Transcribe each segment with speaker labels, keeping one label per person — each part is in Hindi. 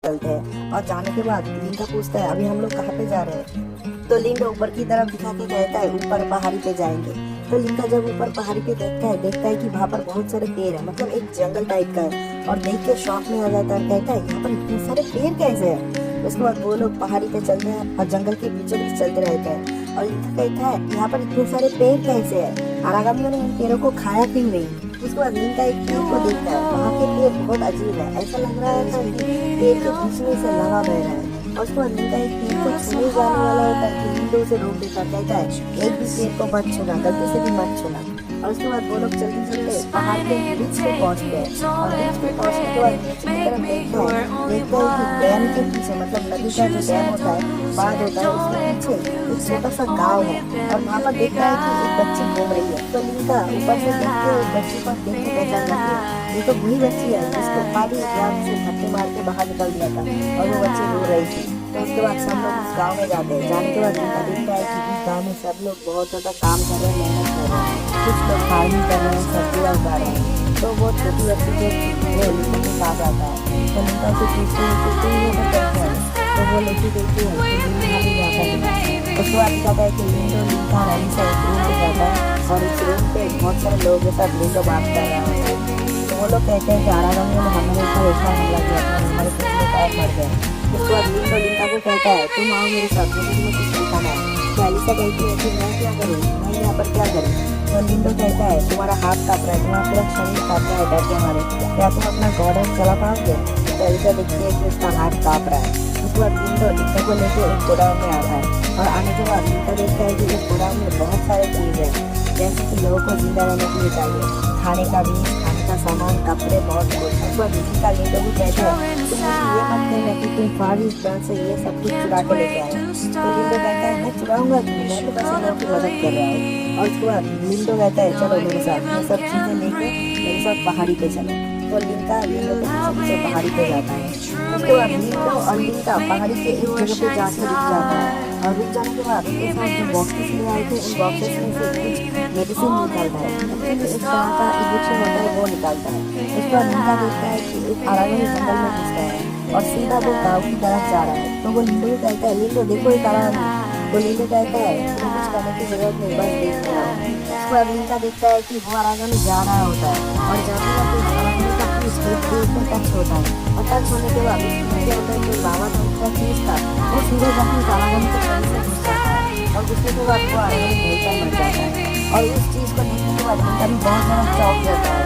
Speaker 1: चलते हैं। और जाने के बाद लिंका पूछता है अभी हम लोग कहाँ पे जा रहे हैं। तो लिंका ऊपर की तरफ दिखा के कहता है ऊपर पहाड़ी पे जाएंगे। तो लिंका जब ऊपर पहाड़ी पे देखता है कि वहाँ पर बहुत सारे पेड़ है, मतलब एक जंगल टाइप का है। और देख के शौक में आ जाता है, कहता है यहाँ पर इतने सारे पेड़ कैसे है। उसके बाद वो लोग पहाड़ी पे चलते हैं और जंगल के बीचों बीच चलते रहते हैं। और लिंका कहता है यहाँ पर इतने सारे पेड़ कैसे है, आरागामियों ने इन पेड़ों को खाया क्यों नहीं। उसके बाद लिंका एक पेड़ को देखता है, वहाँ के पेड़ बहुत अजीब है, ऐसा लग रहा था कि पेड़ के बीच में से लवा बह रहा है। और उसके बाद लिंका एक पेड़ को छूने जाने वाला होता है कि लिंडो से रोक देता, कहता है एक भी पेड़ को मत छूना, गलती से भी मत छूना। और उसके बाद वो लोग चलते चलते पहाड़ के बीच पे पहुंचते हैं। और बीच पे पहुंचने के बाद नीचे की तरफ देखते हैं कि डैम के पीछे, मतलब नदी का जो डैम होता है, बांध होता है, उसके पीछे एक छोटा सा गाँव है। और वहाँ पर देखता है कि एक बच्ची घूम रही है। तो लिंका ऊपर से देख के उस बच्ची को देख के पहचान जाती है, ये तो वही बच्ची है जिसको पानी ग्राम से धक्के मार के बाहर निकल दिया था और वो बच्ची रो रही थी। तो उसके बाद सब लोग उस गाँव में जाते हैं। जाने के बाद लिंका देखता है कि उस गाँव में सब लोग बहुत ज़्यादा काम कर रहे हैं, मेहनत कर रहे हैं, कुछ लोग फार्मिंग कर रहे हैं, सब्जियाँ उगा रहे हैं। तो वो छोटी बच्ची जो वो लिंका के पास आता है। तो लिंका से पूछते हैं कि तुम ये सब करते हैं। तो वो लड़की देखती है कि लिंका भी जाता है। उसके बाद कहता है कि लिंडो लिंका रही से एक रूम पे जाता है और इस रूम पे बहुत सारे लोगों के साथ लिंडो बात कर रहा होता है। तो वो लोग कहते हैं कि आरागामियों ने हमारे ऊपर ऐसा हमला किया था, हमारे कुछ लोग और मर गए। उसके बाद लिंडो लिंका को कहता है तुम आओ मेरे साथ, मुझे तुम्हें कुछ दिखाना है। तो एलिसा कहती है कि मैं क्या करूँ, मैं यहाँ पर क्या करूँ। तो लिंडो कहता है तुम्हारा हाथ काँप रहा है, तुम्हारा पूरा शरीर काँप रहा है डर के मारे, क्या तुम अपना गॉर्डन चला पाओगे। तो एलिसा देखती है कि उसका हाथ काँप रहा है। उसके बाद लिंडो लिंका को लेकर एक गोदाम में आता है। और आने के बाद लिंका देखता है कि इस गोदाम में बहुत सारे चीज़ है, जैसे कि लोगों को जिंदा रहने के लिए चाहिए खाने का बीज, खाने का सामान, कपड़े, बहुत कुछ। उसके बाद लिंका लिंडो को कहता है तुम मुझे ये मत कहना कि तुम फारिश गन से ये सब कुछ चुरा के लेके आए। तो लिंडो कहता है मैं चुराऊंगा क्यों, मैं तो बस इन लोगों की मदद कर रहा हूँ। और उसके बाद लिंडो कहता है चलो मेरे साथ, ये सब चीज़ें लेके मेरे साथ पहाड़ी पे चलो। तो लिंका लिंडो के पीछे पीछे पहाड़ी पे जाता है। उसके बाद लिंडो और लिंका पहाड़ी के एक जगह पे जाके रुक जाता है। और रुक जाने के बाद उसके साथ जो बॉक्सेस ले आए थे उन बॉक्सेस में से कुछ मेडिसिन निकालता है, एक्चुअली एक तरह का इंजेक्शन होता है वो निकालता है। उसके बाद लिंका देखता है कि एक आरागामी जंगल में घुसता है और सीधा वो गाँव की तरफ जा रहा है। तो वो लिंडो को कहता है लिंडो देखो एक आरागामी। तो लिंडो कहता है तुम्हें कुछ करने की जरूरत नहीं, बस देख रहा हूँ। उसके बाद लिंका देखता है कि वो आरागामी जा रहा होता है और जाते जाते उस आरागामी का पूछ में टच होता है। और टच होने के बाद उसके अंदर जो लावा था, उसका चीज था, वो सीधे जाके उस आरागामी के शरीर से घुस जाता है। और घुसने के बाद वो आरागामी भयंकर मर जाता है। और उस चीज को देखने के बाद लिंका भी बहुत ज़्यादा चौंक जाता है।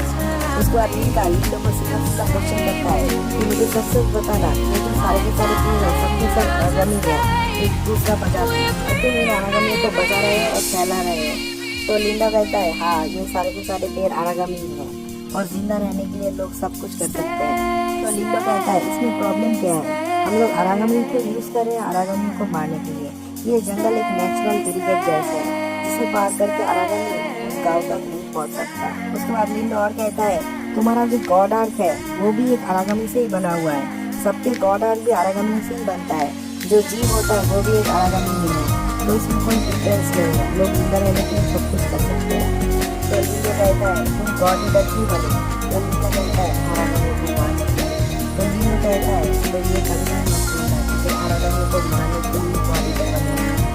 Speaker 1: उसके बाद लिंका लिंडो को सीधा सीधा क्वेश्चन करता है कि मुझे सच सच बताना, ये जो सारे के सारे पेड़ हैं सबके सब आरागामी है, एक दूसरा बचा रहे हैं और तुम इन आरागामियों को बचा रहे हो और फैला रहे हो। तो लिंडा कहता है हाँ, ये सारे के सारे पेड़ आरागामी ही हैं और जिंदा रहने के लिए लोग सब कुछ कर सकते हैं। तो लिंडो कहता है इसमें प्रॉब्लम क्या है, हम लोग आरागामियों को यूज़ कर रहे हैं आरागामियों को मारने के लिए। ये जंगल एक नेचुरल बैरिकेड जैसा है, जिसे पार करके आरागामी उस गाँव तक नहीं पहुँच सकता। उसके बाद लिंडो और कहता है तुम्हारा जो गॉड आर्क है वो भी एक आरागामी से ही बना हुआ है, सबके गॉड आर्क भी आरागामी से ही बनता है, जो जीव होता है वो भी एक आरागामी ही है। तो इसमें कोई डिफरेंस नहीं है, लोग जिंदा रहने के लिए सब कुछ कर सकते हैं। तो लिंडो कहता है तुम गॉड लीडर क्यों बने। तो लिंडो कहता है आरागामियों को मारने के लिए। तो लिंडो कहता है तो ये कभी नहीं मत सोचना कि तुम आरागामियों को मारने के लिए गॉड लीडर बने।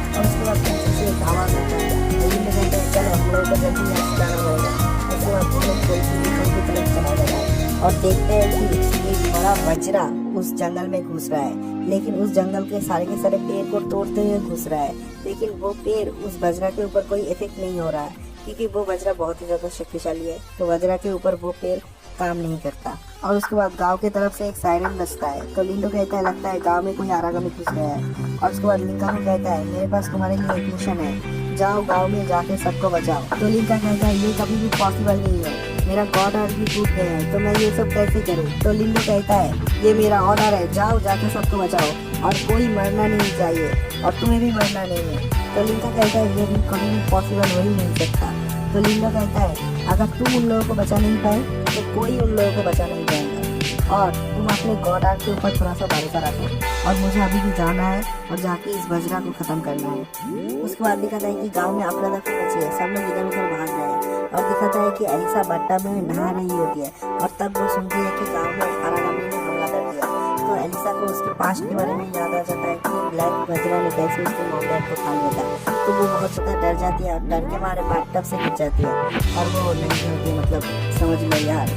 Speaker 1: और उसके बाद पीछे से एक आवाज़ आता है। तो लिंडो कहता है चलो हम लोग को जल्दी यहाँ से जाना पड़ेगा। उसके बाद वो लोग पुलिस की तरफ चला जाता है और देखते हैं कि एक बड़ा बजरा उस जंगल में घुस रहा है, लेकिन उस जंगल के सारे पेड़ को तोड़ते हुए घुस रहा है। लेकिन वो पेड़ उस बजरा के ऊपर कोई इफेक्ट नहीं हो रहा है, क्योंकि वो बजरा बहुत ही ज़्यादा शक्तिशाली है। तो बजरा के ऊपर वो पेड़ काम नहीं करता। और उसके बाद गांव की तरफ से एक सायरन बजता है। तो लिंडो कहता है लगता है गांव में कोई आरागामी घुस गया है। और उसके बाद लिंका को कहता है मेरे पास तुम्हारे लिए एक मिशन है, जाओ गाँव में जाके सबको बचाओ। तो लिंका कहता है ये कभी भी पॉसिबल नहीं है, मेरा गॉड आर्क भी टूट गया है, तो मैं ये सब कैसे करूँ। तो लिंडो कहता है ये मेरा ऑर्डर है, जाओ जाके सबको बचाओ और कोई मरना नहीं चाहिए और तुम्हें भी मरना नहीं है। तो लिंका कहता है ये भी कभी भी पॉसिबल हो ही नहीं सकता। तो लिंडो कहता है अगर तुम उन लोगों को बचा नहीं पाए तो कोई उन लोगों को बचा नहीं पाएगा और तुम अपने गॉड आर्क के ऊपर थोड़ा सा भरोसा रखो और मुझे अभी भी जाना है और जाके इस बजरा को खत्म करना है। उसके बाद दिखाता है कि गांव में अफरा तफरी मची है, सब लोग इधर उधर भाग रहे हैं। और दिखाता है कि एलिसा बट्टा में नहा रही होती है और तब वो सुनती है कि गांव में आरागामी ने हमला कर दिया। तो एलिसा उसको उसके पास्ट के बारे में याद आ जाता है कि ब्लैक बजरा ने कैसे उसके मॉम डैड को खा लिया था। तो वो बहुत ज़्यादा डर जाती है, डर के मारे बाथटब से गिर जाती है और वो नहीं होती, मतलब समझ में यार।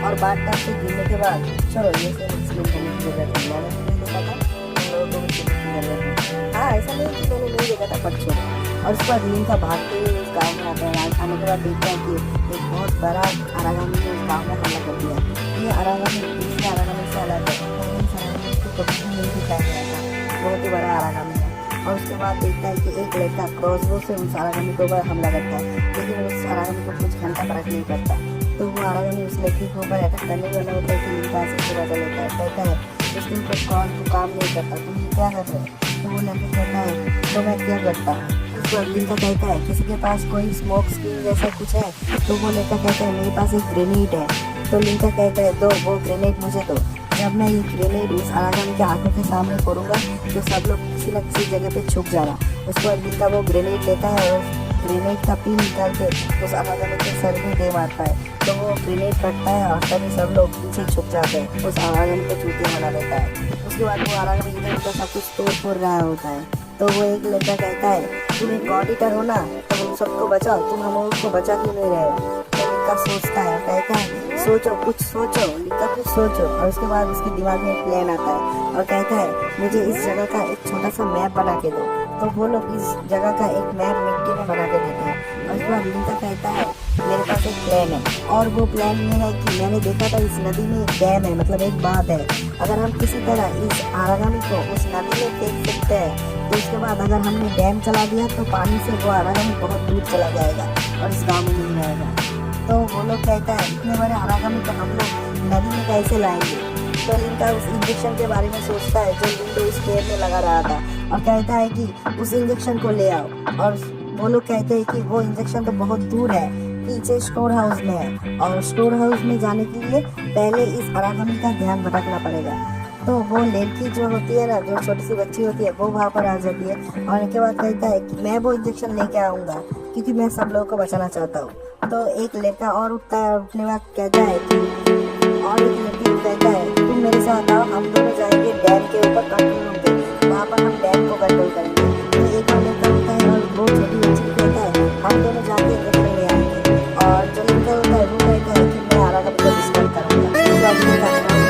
Speaker 1: और बाथटब से गिरने के बाद चलो ये से एक्सप्लेन करने की जरूरत है, मैंने नहीं देखा था, हम लोगों को भी देखने की जरूरत है। हाँ, ऐसा नहीं कि मैंने नहीं देखा था, पर छोड़ो। और उसके बाद लिंका भागते हुए उस गाँव में आता है। आने के बाद देखता है कि एक बहुत बड़ा आरागामी ने उस गाँव में हमला कर दिया। ये आरागामी दूसरे आरागामी से अलग है, उसको कभी भी नहीं दिखाया गया था, बहुत ही बड़ा आरागामी है। और उसके बाद देखता है कि एक लड़का क्रॉसबो से उस आरागामी के ऊपर हमला करता है, लेकिन उस आरागामी को कुछ घंटा फर्क नहीं पड़ता। तो वो आरागामी उस लड़की के ऊपर अटैक करने वाला होता है कि लिंका से बचा लेता है, कहता है उसके ऊपर कौन तो काम नहीं करता, तुम ये क्या कर रहे हो? तो वो लड़का कहता है तो मैं क्या करता हूँ। उसको लिंका कहता है किसी के पास कोई स्मोक स्क्रीन जैसा कुछ है? तो वो लड़का कहता है मेरे पास एक ग्रेनेड है। तो लिंका कहता है दो, वो ग्रेनेड मुझे दो। जब मैं ये ग्रेनेड उस आरागामी के आंखों के सामने फोड़ूंगा तो सब लोग किसी न किसी जगह पे छुप जाना। उसके बाद लिंका वो ग्रेनेड लेता है और ग्रेनेड का पिन निकाल के उस आरागामी के सर में दे मारता है। तो वो ग्रेनेड फटता है और तभी सब लोग पीछे छुप जाते हैं, उस आरागामी को चूतिया बना देता है। उसके बाद वो आरागामी इधर उधर सब कुछ तोड़ फोड़ रहा होता है। तो वो एक लड़का कहता है तुम एक गॉड ईटर हो ना, तो उन सबको बचाओ, तुम हम उसको बचा क्यों नहीं रहे हो? तो लिंका सोचता है, कहता है सोचो, कुछ सोचो लिंका, कुछ सोचो। और उसके बाद उसके दिमाग में एक प्लान आता है और कहता है मुझे इस जगह का एक छोटा सा मैप बना के दो। तो वो लोग इस जगह का एक मैप मिट्टी में बना के देते हैं। और उसके बाद लिंका कहता है मेरे पास एक प्लान है, और वो प्लान ये है कि मैंने देखा था इस नदी में एक डैम है, मतलब एक बांध है। अगर हम किसी तरह इस आरागामी को उस नदी में फेंक सकते हैं तो उसके बाद अगर हमने डैम चला दिया तो पानी से वो आरागामी बहुत दूर चला जाएगा और इस गाँव में नहीं रहेगा। तो वो लोग कहता है इतने बड़े आरागामी को हम लोग नदी में कैसे लाएंगे? तो लिंका उस इंजेक्शन के बारे में सोचता है जो लिंडो उस पेड़ में लगा रहा था और कहता है कि उस इंजेक्शन को ले आओ। और वो लोग कहते हैं कि वो इंजेक्शन तो बहुत दूर है, पीछे स्टोर हाउस में है, और स्टोर हाउस में जाने के लिए पहले इस आरागामी का ध्यान भटकना पड़ेगा। तो वो लड़की जो होती है ना, जो छोटी सी बच्ची होती है, वो वहाँ पर आ जाती है और उसके बाद कहता है कि मैं वो इंजेक्शन लेके आऊँगा क्योंकि मैं सब लोगों को बचाना चाहता हूँ। तो एक लड़का और उठता है और उठने बाद कहता है कि और एक लड़की कहता है तुम मेरे साथ आओ, हम दोनों जाएंगे डैम के ऊपर कंट्रोल रूम पे, वहाँ पर हम डैम को कंट्रोल करेंगे। तो एक और लड़का होता है और वो छोटी बच्ची कहता है हम दोनों जाके इंजेक्शन ले आएंगे। और जो लड़का होता है वो कहता है कि मैं आरागामी को डिस्टर्ब करूँगा। तो अपने चालू करता है,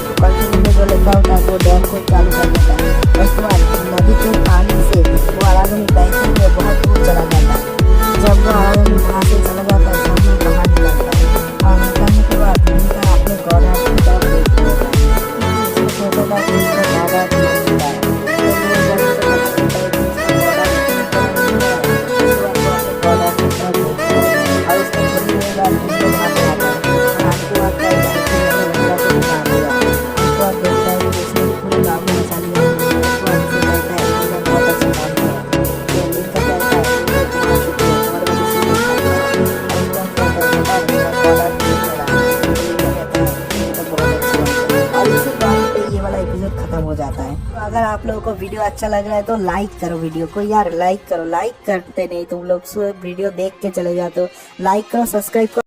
Speaker 1: तो कंटिन्यू में जो लिखा होता है वो डैम को चालू जाता है। उसके बाद नदी के पानी से वो आरागनी बहते हुए बहुत दूर चला जाता है। जब वो आरागनी वहाँ से चला जाता है तब वो बाहर निकलता है और निकलने के बाद लिंका अपने गौरव की तरफ देखता है कि उसको सोचता है कि उसको ज़्यादा कुछ मिलता है। तो वो जब उसे पता चलता है कि उसको गौरव की तरफ देखता है और उसको थोड़ी देर बाद उसको भाग आता है। भागते भागते लंका को निकाल दिया। उसके बाद देखता है कि उसने पूरे गाँव में बचा लिया। उसके बाद उसे कहता है कि मैं बहुत अच्छा काम किया। तो लिंका कहता है कि मैं तुम्हारा शुक्रिया, तुम्हारे वजह से ये काम हुआ। और उसके बाद कहता है बेटा मेरा गौरव नहीं मिला। तो लिंका कहता है ये तो बहुत अच्छी बात है। और इसी पॉइंट पे ये वाला एपिसोड खत्म हो जाता है। तो अगर आप लोगों को वीडियो अच्छा लग रहा है तो लाइक करो वीडियो को यार, लाइक करो। लाइक करते नहीं तुम लोग, वीडियो देख के चले जाते हो। लाइक करो, सब्सक्राइब करो।